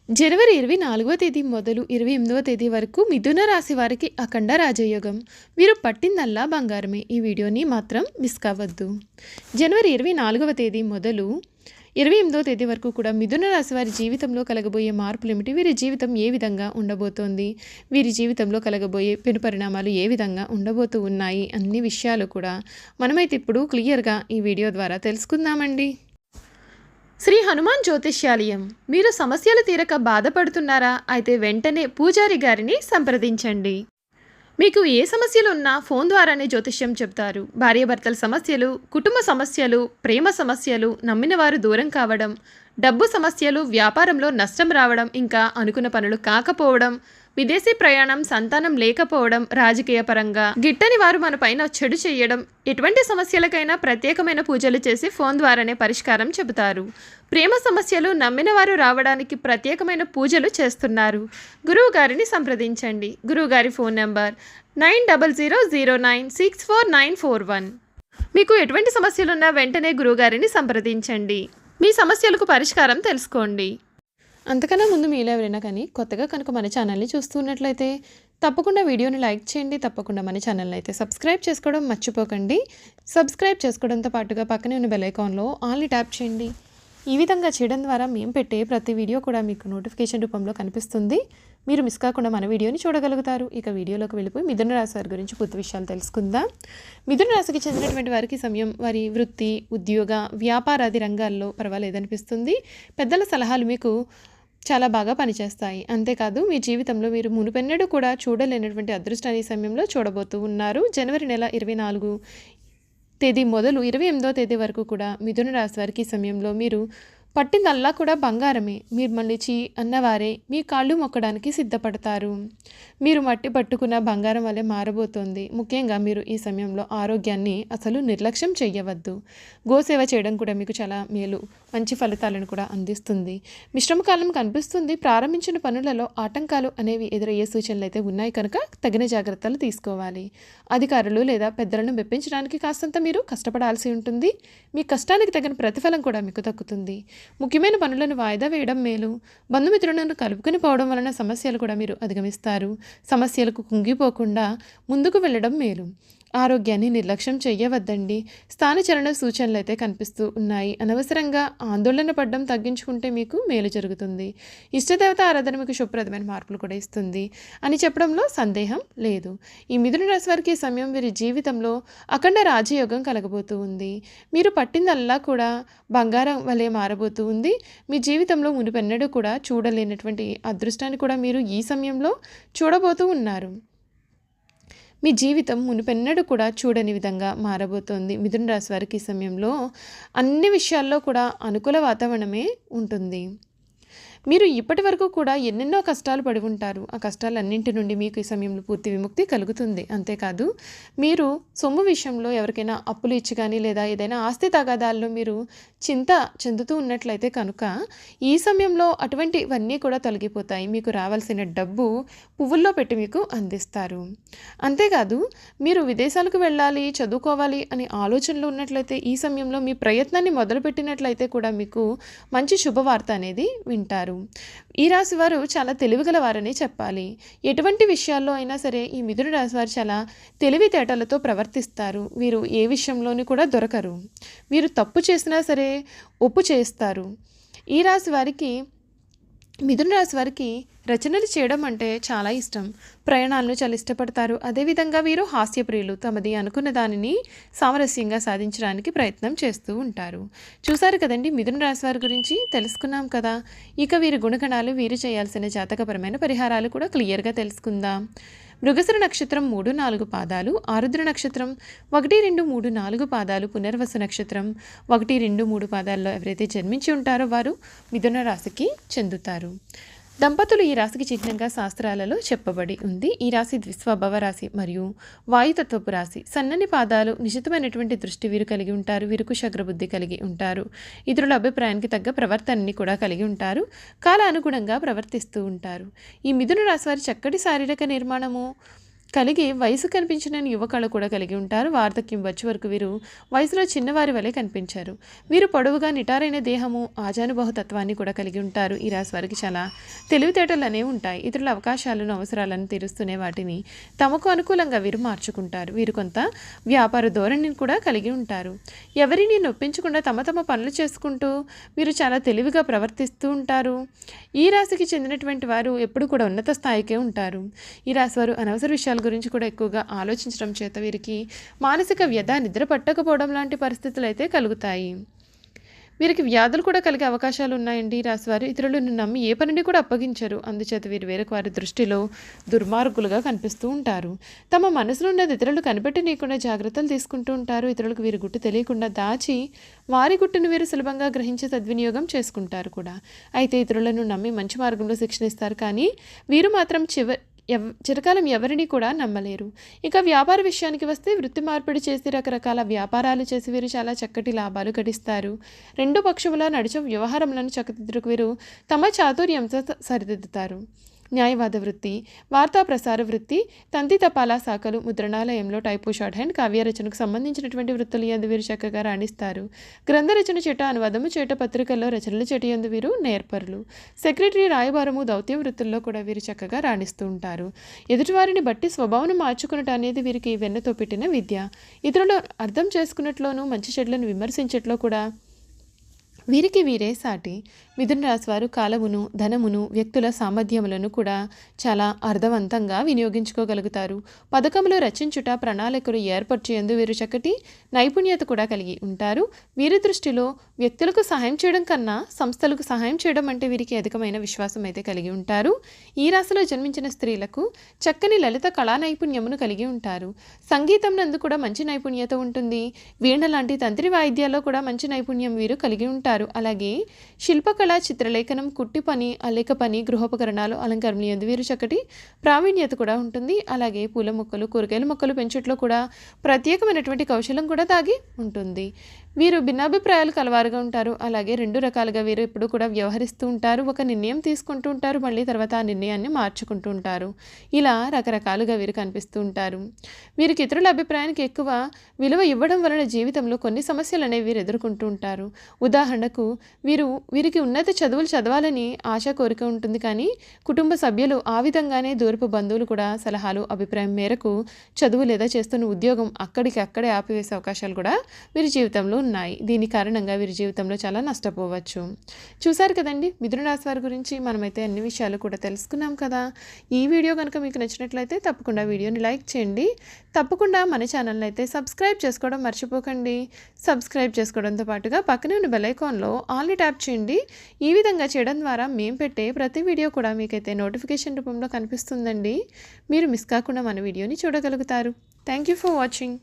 జనవరి 24వ తేదీ మొదలు 28వ తేదీ వరకు మిథున రాశి వారికి అఖండ రాజయోగం. వీరు పట్టిందల్లా బంగారమే. ఈ వీడియోని మాత్రం మిస్ కావద్దు. జనవరి 24వ తేదీ మొదలు 28వ తేదీ వరకు కూడా మిథున రాశి వారి జీవితంలో కలగబోయే మార్పులు ఏమిటి, వీరి జీవితం ఏ విధంగా ఉండబోతోంది, వీరి జీవితంలో కలగబోయే పెను పరిణామాలు ఏ విధంగా ఉండబోతూ ఉన్నాయి, అన్ని విషయాలు కూడా మనమైతే ఇప్పుడు క్లియర్గా ఈ వీడియో ద్వారా తెలుసుకుందామండి. శ్రీ హనుమాన్ జ్యోతిష్యాలయం. మీరు సమస్యలు తీరక బాధపడుతున్నారా? అయితే వెంటనే పూజారి గారిని సంప్రదించండి. మీకు ఏ సమస్యలు ఉన్నా ఫోన్ ద్వారానే జ్యోతిష్యం చెప్తారు. భార్యాభర్తల సమస్యలు, కుటుంబ సమస్యలు, ప్రేమ సమస్యలు, నమ్మిన వారు దూరం కావడం, డబ్బు సమస్యలు, వ్యాపారంలో నష్టం రావడం, ఇంకా అనుకున్న పనులు కాకపోవడం, విదేశీ ప్రయాణం, సంతానం లేకపోవడం, రాజకీయ పరంగా గిట్టని వారు మన పైన చెడు చేయడం, ఎటువంటి సమస్యలకైనా ప్రత్యేకమైన పూజలు చేసి ఫోన్ ద్వారానే పరిష్కారం చెబుతారు. ప్రేమ సమస్యలు, నమ్మిన వారు రావడానికి ప్రత్యేకమైన పూజలు చేస్తున్నారు. గురువు గారిని సంప్రదించండి. గురువుగారి ఫోన్ నెంబర్ 9000096491. మీకు ఎటువంటి సమస్యలున్నా వెంటనే గురువుగారిని సంప్రదించండి. మీ సమస్యలకు పరిష్కారం తెలుసుకోండి. అంతకన్నా ముందు మీలో ఎవరైనా కానీ కొత్తగా కనుక మన ఛానల్ని చూస్తున్నట్లయితే తప్పకుండా వీడియోని లైక్ చేయండి. తప్పకుండా మన ఛానల్ని అయితే సబ్స్క్రైబ్ చేసుకోవడం మర్చిపోకండి. సబ్స్క్రైబ్ చేసుకోవడంతో పాటుగా పక్కనే ఉన్న బెల్ ఐకాన్లో ఆల్ని ట్యాప్ చేయండి. ఈ విధంగా చేయడం ద్వారా మేము పెట్టే ప్రతి వీడియో కూడా మీకు నోటిఫికేషన్ రూపంలో కనిపిస్తుంది. మీరు మిస్ కాకుండా మన వీడియోని చూడగలుగుతారు. ఇక వీడియోలోకి వెళ్ళిపోయి మిథున రాశి వారి గురించి పూర్తి విషయాలు తెలుసుకుందాం. మిథున రాశికి చెందినటువంటి వారికి సమయం వారి వృత్తి, ఉద్యోగ, వ్యాపారాది రంగాల్లో పర్వాలేదనిపిస్తుంది. పెద్దల సలహాలు మీకు చాలా బాగా పనిచేస్తాయి. అంతేకాదు మీ జీవితంలో మీరు మునుపెన్నడూ కూడా చూడలేనటువంటి అదృష్టాన్ని ఈ సమయంలో చూడబోతూ ఉన్నారు. జనవరి నెల 24 తేదీ మొదలు 28వ తేదీ వరకు కూడా మిథున రాశి వారికి ఈ సమయంలో మీరు పట్టిందల్లా కూడా బంగారమే. మీరు మళ్ళీ అన్నవారే మీ కాళ్ళు మొక్కడానికి సిద్ధపడతారు. మీరు మట్టి పట్టుకున్న బంగారం వల్లే మారబోతోంది. ముఖ్యంగా మీరు ఈ సమయంలో ఆరోగ్యాన్ని అసలు నిర్లక్ష్యం చేయవద్దు. గోసేవ చేయడం కూడా మీకు చాలా మేలు, మంచి ఫలితాలను కూడా అందిస్తుంది. మిశ్రమ కాలం కనిపిస్తుంది. ప్రారంభించిన పనులలో ఆటంకాలు అనేవి ఎదురయ్యే సూచనలు అయితే ఉన్నాయి కనుక తగిన జాగ్రత్తలు తీసుకోవాలి. అధికారులు లేదా పెద్దలను మెప్పించడానికి కాస్తంత మీరు కష్టపడాల్సి ఉంటుంది. మీ కష్టానికి తగిన ప్రతిఫలం కూడా మీకు దక్కుతుంది. ముఖ్యమైన పనులను వాయిదా వేయడం మేలు. బంధుమిత్రులను కలుపుకొని పోవడం వలన సమస్యలు కూడా మీరు అధిగమిస్తారు. సమస్యలకు కుంగిపోకుండా ముందుకు వెళ్ళడం మేలు. ఆరోగ్యాన్ని నిర్లక్ష్యం చేయవద్దండి. స్థానచలన సూచనలు అయితే కనిపిస్తూ ఉన్నాయి. అనవసరంగా ఆందోళన పడడం తగ్గించుకుంటే మీకు మేలు జరుగుతుంది. ఇష్టదేవత ఆరాధన మీకు శుభప్రదమైన మార్పులు కూడా ఇస్తుంది అని చెప్పడంలో సందేహం లేదు. ఈ మిథున రాశి వారికి ఈ సమయం వీరి జీవితంలో అఖండ రాజయోగం కలగబోతూ ఉంది. మీరు పట్టిందల్లా కూడా బంగారం వలె మారబోతూ ఉంది. మీ జీవితంలో మునుపెన్నడూ కూడా చూడలేనటువంటి అదృష్టాన్ని కూడా మీరు ఈ సమయంలో చూడబోతూ ఉన్నారు. మీ జీవితం మునుపెన్నడూ కూడా చూడని విధంగా మారబోతోంది. మిథున రాశి వారికి ఈ సమయంలో అన్ని విషయాల్లో కూడా అనుకూల వాతావరణమే ఉంటుంది. మీరు ఇప్పటి వరకు కూడా ఎన్నెన్నో కష్టాలు పడి ఉంటారు. ఆ కష్టాలన్నింటి నుండి మీకు ఈ సమయంలో పూర్తి విముక్తి కలుగుతుంది. అంతేకాదు మీరు సొమ్ము విషయంలో ఎవరికైనా అప్పులు ఇచ్చి కానీ లేదా ఏదైనా ఆస్తి తగాదాల్లో మీరు చింత చెందుతూ ఉన్నట్లయితే కనుక ఈ సమయంలో అటువంటివన్నీ కూడా తొలగిపోతాయి. మీకు రావాల్సిన డబ్బు పువ్వుల్లో పెట్టి మీకు అందిస్తారు. అంతేకాదు మీరు విదేశాలకు వెళ్ళాలి, చదువుకోవాలి అనే ఆలోచనలు ఉన్నట్లయితే ఈ సమయంలో మీ ప్రయత్నాన్ని మొదలుపెట్టినట్లయితే కూడా మీకు మంచి శుభవార్త అనేది వింటారు. ఈ రాశి వారు చాలా తెలివిగల వారని చెప్పాలి. ఎటువంటి విషయాల్లో అయినా సరే ఈ మిథున రాశి వారు చాలా తెలివితేటలతో ప్రవర్తిస్తారు. వీరు ఏ విషయంలోనూ కూడా దొరకరు. వీరు తప్పు చేసినా సరే ఒప్పు చేస్తారు. ఈ రాశి వారికి మిథున రాశి వారికి రచనలు చేయడం అంటే చాలా ఇష్టం. ప్రయాణాలను చాలా ఇష్టపడతారు. అదేవిధంగా వీరు హాస్యప్రియులు. తమది అనుకున్న దానిని సామరస్యంగా సాధించడానికి ప్రయత్నం చేస్తూ ఉంటారు. చూసారు కదండి, మిథున రాశి వారి గురించి తెలుసుకున్నాం కదా. ఇక వీరి గుణగణాలు, వీరు చేయాల్సిన జాతకపరమైన పరిహారాలు కూడా క్లియర్గా తెలుసుకుందాం. మృగశిర నక్షత్రం 3-4 పాదాలు, ఆరుద్ర నక్షత్రం 1-2-3-4 పాదాలు, పునర్వసు నక్షత్రం 1-2-3 పాదాల్లో ఎవరైతే జన్మించి ఉంటారో వారు మిథున రాశికి చెందుతారు. దంపతులు ఈ రాశికి చిహ్నంగా శాస్త్రాలలో చెప్పబడి ఉంది. ఈ రాశి ద్విస్వభావ రాశి మరియు వాయుతత్వపు రాశి. సన్నని పాదాలు, నిశితమైనటువంటి దృష్టి వీరు కలిగి ఉంటారు. వీరుకు శగ్రబుద్ధి కలిగి ఉంటారు. ఇతరుల అభిప్రాయానికి తగ్గ ప్రవర్తనని కూడా కలిగి ఉంటారు. కాలానుగుణంగా ప్రవర్తిస్తూ ఉంటారు. ఈ మిథున రాశి వారి చక్కటి శారీరక నిర్మాణము, కలిగి వయసు కనిపించిన యువ కళ కూడా కలిగి ఉంటారు. వార్ధక్యం వచ్చే వరకు వీరు వయసులో చిన్నవారి వలె కనిపించారు. వీరు పొడవుగా నిటారైన దేహము, ఆజానుబాహుతత్వాన్ని కూడా కలిగి ఉంటారు. ఈ రాశి వారికి చాలా తెలివితేటలు అనేవి ఉంటాయి. ఇతరుల అవకాశాలను, అవసరాలను తీరుస్తూనే వాటిని తమకు అనుకూలంగా వీరు మార్చుకుంటారు. వీరు కొంత వ్యాపార ధోరణిని కూడా కలిగి ఉంటారు. ఎవరిని నొప్పించకుండా తమ తమ పనులు చేసుకుంటూ వీరు చాలా తెలివిగా ప్రవర్తిస్తూ ఉంటారు. ఈ రాశికి చెందినటువంటి వారు ఎప్పుడు కూడా ఉన్నత స్థాయికే ఉంటారు. ఈ రాశి వారు అనవసర విషయాల గురించి కూడా ఎక్కువగా ఆలోచించడం చేత వీరికి మానసిక వ్యధ, నిద్ర పట్టకపోవడం లాంటి పరిస్థితులు అయితే కలుగుతాయి. వీరికి వ్యాధులు కూడా కలిగే అవకాశాలు ఉన్నాయండి. ఈ రాశివారు ఇతరులను నమ్మి ఏ పనిని కూడా అప్పగించరు. అందుచేత వీరు వేరొక వారి దృష్టిలో దుర్మార్గులుగా కనిపిస్తూ ఉంటారు. తమ మనసులో ఉన్నది ఇతరులు కనిపెట్టనీయకుండా జాగ్రత్తలు తీసుకుంటూ ఉంటారు. ఇతరులకు వీరి గుట్టు తెలియకుండా దాచి వారి గుట్టును వీరు సులభంగా గ్రహించి సద్వినియోగం చేసుకుంటారు కూడా. అయితే ఇతరులను నమ్మి మంచి మార్గంలో శిక్షణ ఇస్తారు, కానీ వీరు మాత్రం చిరకాలం ఎవరిని కూడా నమ్మలేరు. ఇక వ్యాపార విషయానికి వస్తే వృత్తి మార్పిడి చేసి రకరకాల వ్యాపారాలు చేసి వీరు చాలా చక్కటి లాభాలు గడిస్తారు. రెండు పక్షముల నడిచే వ్యవహారములను చక్కదిద్దుకు వీరు తమ చాతుర్యంతో సరిదిద్దుతారు. న్యాయవాద వృత్తి, వార్తా ప్రసార వృత్తి, తంతి తపాలా శాఖలు, ముద్రణాలయంలో టైపు, షార్ట్ హ్యాండ్, కావ్య రచనకు సంబంధించినటువంటి వృత్తులు యందు వీరు చక్కగా రాణిస్తారు. గ్రంథ రచన చేట, అనువాదము చేట, పత్రికల్లో రచనల చేట యందు వీరు నేర్పరులు. సెక్రటరీ, రాయబారము, దౌత్య వృత్తుల్లో కూడా వీరు చక్కగా రాణిస్తూ ఉంటారు. ఎదుటివారిని బట్టి స్వభావం మార్చుకున్నట్టు అనేది వీరికి వెన్నతో పెట్టిన విద్య. ఇతరులు అర్థం చేసుకున్నట్లోనూ మంచి చెడ్లను విమర్శించట్లో కూడా వీరికి వీరే సాటి. మిథున రాశి వారు కాలమును, ధనమును, వ్యక్తుల సామర్థ్యములను కూడా చాలా అర్థవంతంగా వినియోగించుకోగలుగుతారు. పథకములు రచించుట, ప్రణాళికలు ఏర్పరిచేందు వీరు చక్కటి నైపుణ్యత కూడా కలిగి ఉంటారు. వీరి దృష్టిలో వ్యక్తులకు సహాయం చేయడం కన్నా సంస్థలకు సహాయం చేయడం అంటే వీరికి అధికమైన విశ్వాసం అయితే కలిగి ఉంటారు. ఈ రాశిలో జన్మించిన స్త్రీలకు చక్కని లలిత కళా నైపుణ్యమును కలిగి ఉంటారు. సంగీతం నందు కూడా మంచి నైపుణ్యత ఉంటుంది. వీణ లాంటి తంత్రి వాయిద్యాల్లో కూడా మంచి నైపుణ్యం వీరు కలిగి ఉంటారు. అలాగే శిల్పకళ, చిత్రలేఖనం, కుట్టి పని, అల్లిక పని, గృహోపకరణాలు, అలంకరణలు యందు వీరు చక్కటి ప్రావీణ్యత కూడా ఉంటుంది. అలాగే పూల మొక్కలు, కూరగాయల మొక్కలు పెంచుట్లో కూడా ప్రత్యేకమైనటువంటి కౌశలం కూడా దాగి ఉంటుంది. వీరు భిన్నాభిప్రాయాలు కలవారుగా ఉంటారు. అలాగే రెండు రకాలుగా వీరు ఎప్పుడు కూడా వ్యవహరిస్తూ ఉంటారు. ఒక నిర్ణయం తీసుకుంటూ ఉంటారు, మళ్ళీ తర్వాత ఆ నిర్ణయాన్ని మార్చుకుంటూ ఉంటారు. ఇలా రకరకాలుగా వీరు కనిపిస్తూ ఉంటారు. వీరికి ఇతరుల అభిప్రాయానికి ఎక్కువ విలువ ఇవ్వడం వలన జీవితంలో కొన్ని సమస్యలు అనేవి వీరు ఎదుర్కొంటూ ఉంటారు. ఉదాహరణకు వీరికి ఉన్నత చదువులు చదవాలని ఆశ, కోరిక ఉంటుంది, కానీ కుటుంబ సభ్యులు ఆ విధంగానే దూరపు బంధువులు కూడా సలహాలు, అభిప్రాయం మేరకు చదువు లేదా చేస్తున్న ఉద్యోగం అక్కడే ఆపివేసే అవకాశాలు కూడా వీరి జీవితంలో ఉన్నాయి. దీని కారణంగా వీరి జీవితంలో చాలా నష్టపోవచ్చు. చూసారు కదండి, మిథున రాశి వారి గురించి మనమైతే అన్ని విషయాలు కూడా తెలుసుకున్నాం కదా. ఈ వీడియో కనుక మీకు నచ్చినట్లయితే తప్పకుండా వీడియోని లైక్ చేయండి. తప్పకుండా మన ఛానల్ని అయితే సబ్స్క్రైబ్ చేసుకోవడం మర్చిపోకండి. సబ్స్క్రైబ్ చేసుకోవడంతో పాటుగా పక్కనే ఉన్న బెల్ ఐకాన్లో ఆల్ని ట్యాప్ చేయండి. ఈ విధంగా చేయడం ద్వారా మేము పెట్టే ప్రతి వీడియో కూడా మీకైతే నోటిఫికేషన్ రూపంలో కనిపిస్తుందండి. మీరు మిస్ కాకుండా మన వీడియోని చూడగలుగుతారు. Thank you for watching.